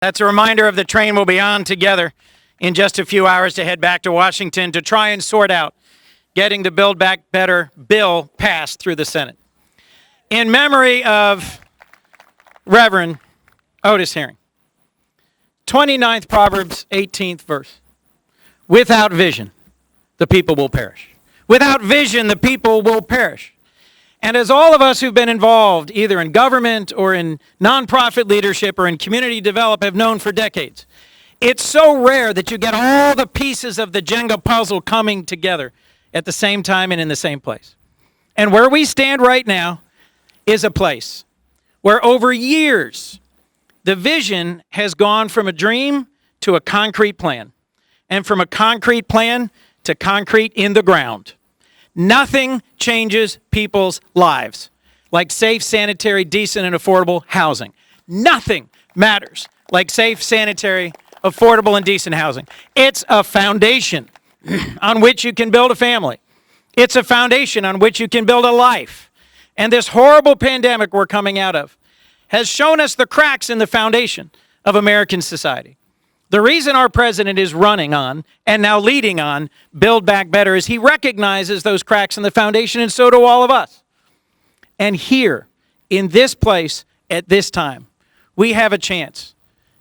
That's a reminder of the train we'll be on together in just a few hours to head back to Washington to try and sort out getting the Build Back Better bill passed through the Senate. In memory of Reverend Otis Herring, 29th Proverbs, 18th verse. Without vision, the people will perish. Without vision, the people will perish. And as all of us who've been involved, either in government or in nonprofit leadership or in community development, have known for decades, it's so rare that you get all the pieces of the Jenga puzzle coming together at the same time and in the same place. And where we stand right now is a place where over years, the vision has gone from a dream to a concrete plan, and from a concrete plan to concrete in the ground. Nothing changes people's lives like safe, sanitary, decent, and affordable housing. Nothing matters like safe, sanitary, affordable, and decent housing. It's a foundation on which you can build a family. It's a foundation on which you can build a life. And this horrible pandemic we're coming out of has shown us the cracks in the foundation of American society. The reason our president is running on and now leading on Build Back Better is he recognizes those cracks in the foundation, and so do all of us. And here, in this place, at this time, we have a chance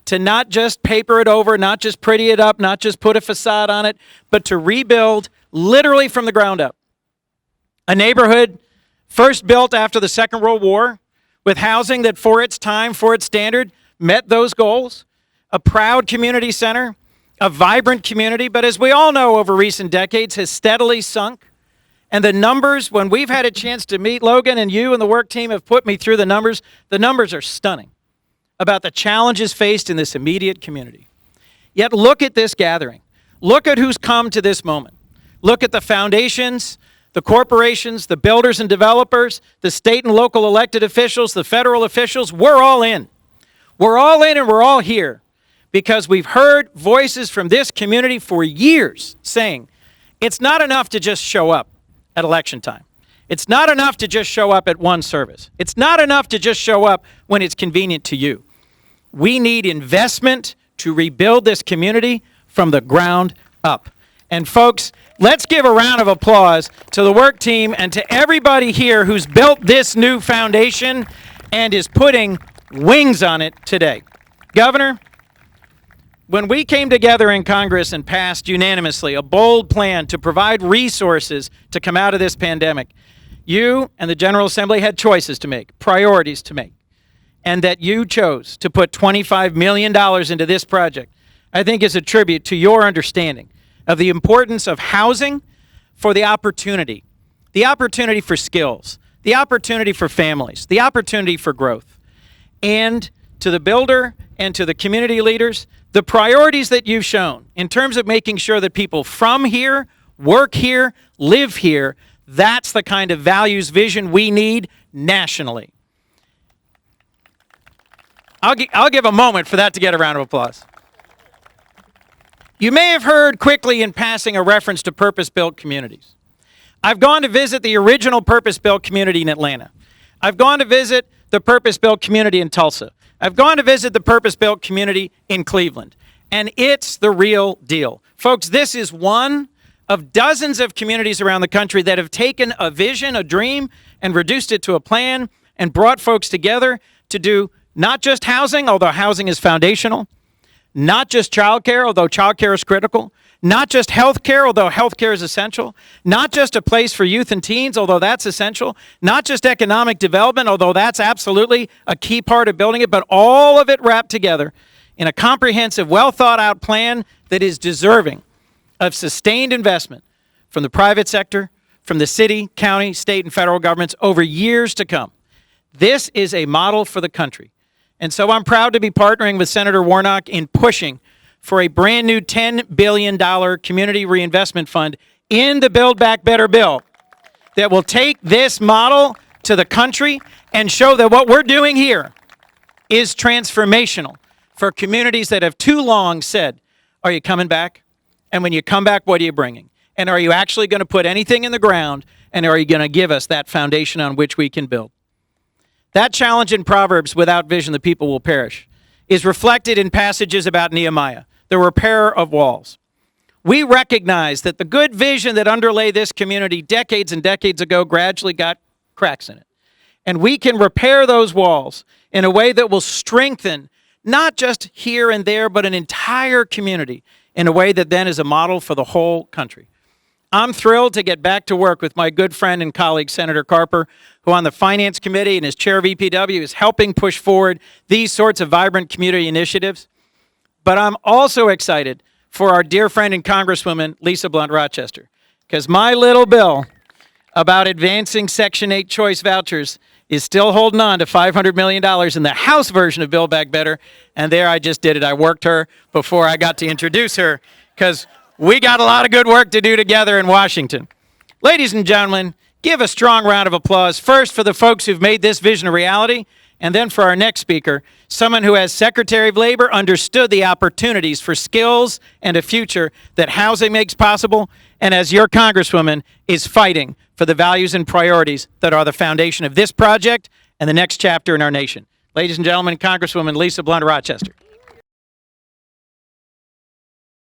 to not just paper it over, not just pretty it up, not just put a facade on it, but to rebuild literally from the ground up. A neighborhood first built after the Second World War with housing that for its time, for its standard, met those goals. A proud community center, a vibrant community, but as we all know over recent decades has steadily sunk. And the numbers, when we've had a chance to meet Logan, and you and the work team have put me through the numbers are stunning about the challenges faced in this immediate community. Yet look at this gathering. Look at who's come to this moment. Look at the foundations, the corporations, the builders and developers, the state and local elected officials, the federal officials. We're all in. We're all in and we're all here because we've heard voices from this community for years saying it's not enough to just show up at election time. It's not enough to just show up at one service. It's not enough to just show up when it's convenient to you. We need investment to rebuild this community from the ground up. And folks, let's give a round of applause to the work team and to everybody here who's built this new foundation and is putting wings on it today. Governor, when we came together in Congress and passed unanimously a bold plan to provide resources to come out of this pandemic, you and the General Assembly had choices to make, priorities to make, and that you chose to put $25 million into this project, I think is a tribute to your understanding of the importance of housing for the opportunity for skills, the opportunity for families, the opportunity for growth. And to the builder and to the community leaders, the priorities that you've shown in terms of making sure that people from here, work here, live here, that's the kind of values vision we need nationally. I'll give a moment for that to get a round of applause. You may have heard quickly in passing a reference to purpose-built communities. I've gone to visit the original purpose-built community in Atlanta. I've gone to visit the purpose-built community in Tulsa. I've gone to visit the purpose-built community in Cleveland. And it's the real deal. Folks, this is one of dozens of communities around the country that have taken a vision, a dream, and reduced it to a plan and brought folks together to do not just housing, although housing is foundational, not just childcare, although childcare is critical, not just healthcare, although healthcare is essential, not just a place for youth and teens, although that's essential, not just economic development, although that's absolutely a key part of building it, but all of it wrapped together in a comprehensive, well-thought-out plan that is deserving of sustained investment from the private sector, from the city, county, state, and federal governments over years to come. This is a model for the country. And so I'm proud to be partnering with Senator Warnock in pushing for a brand new $10 billion community reinvestment fund in the Build Back Better bill that will take this model to the country and show that what we're doing here is transformational for communities that have too long said, are you coming back? And when you come back, what are you bringing? And are you actually going to put anything in the ground? And are you going to give us that foundation on which we can build? That challenge in Proverbs, without vision, the people will perish, is reflected in passages about Nehemiah, the repair of walls. We recognize that the good vision that underlay this community decades and decades ago gradually got cracks in it. And we can repair those walls in a way that will strengthen not just here and there, but an entire community in a way that then is a model for the whole country. I'm thrilled to get back to work with my good friend and colleague, Senator Carper, who on the Finance Committee and as chair of EPW is helping push forward these sorts of vibrant community initiatives. But I'm also excited for our dear friend and Congresswoman, Lisa Blunt Rochester, because my little bill about advancing Section 8 choice vouchers is still holding on to $500 million in the House version of Build Back Better, and there I just did it. I worked her before I got to introduce her, because we got a lot of good work to do together in Washington. Ladies and gentlemen, give a strong round of applause first for the folks who've made this vision a reality, and then for our next speaker, someone who, as Secretary of Labor, understood the opportunities for skills and a future that housing makes possible, and as your Congresswoman, is fighting for the values and priorities that are the foundation of this project and the next chapter in our nation. Ladies and gentlemen, Congresswoman Lisa Blunt Rochester.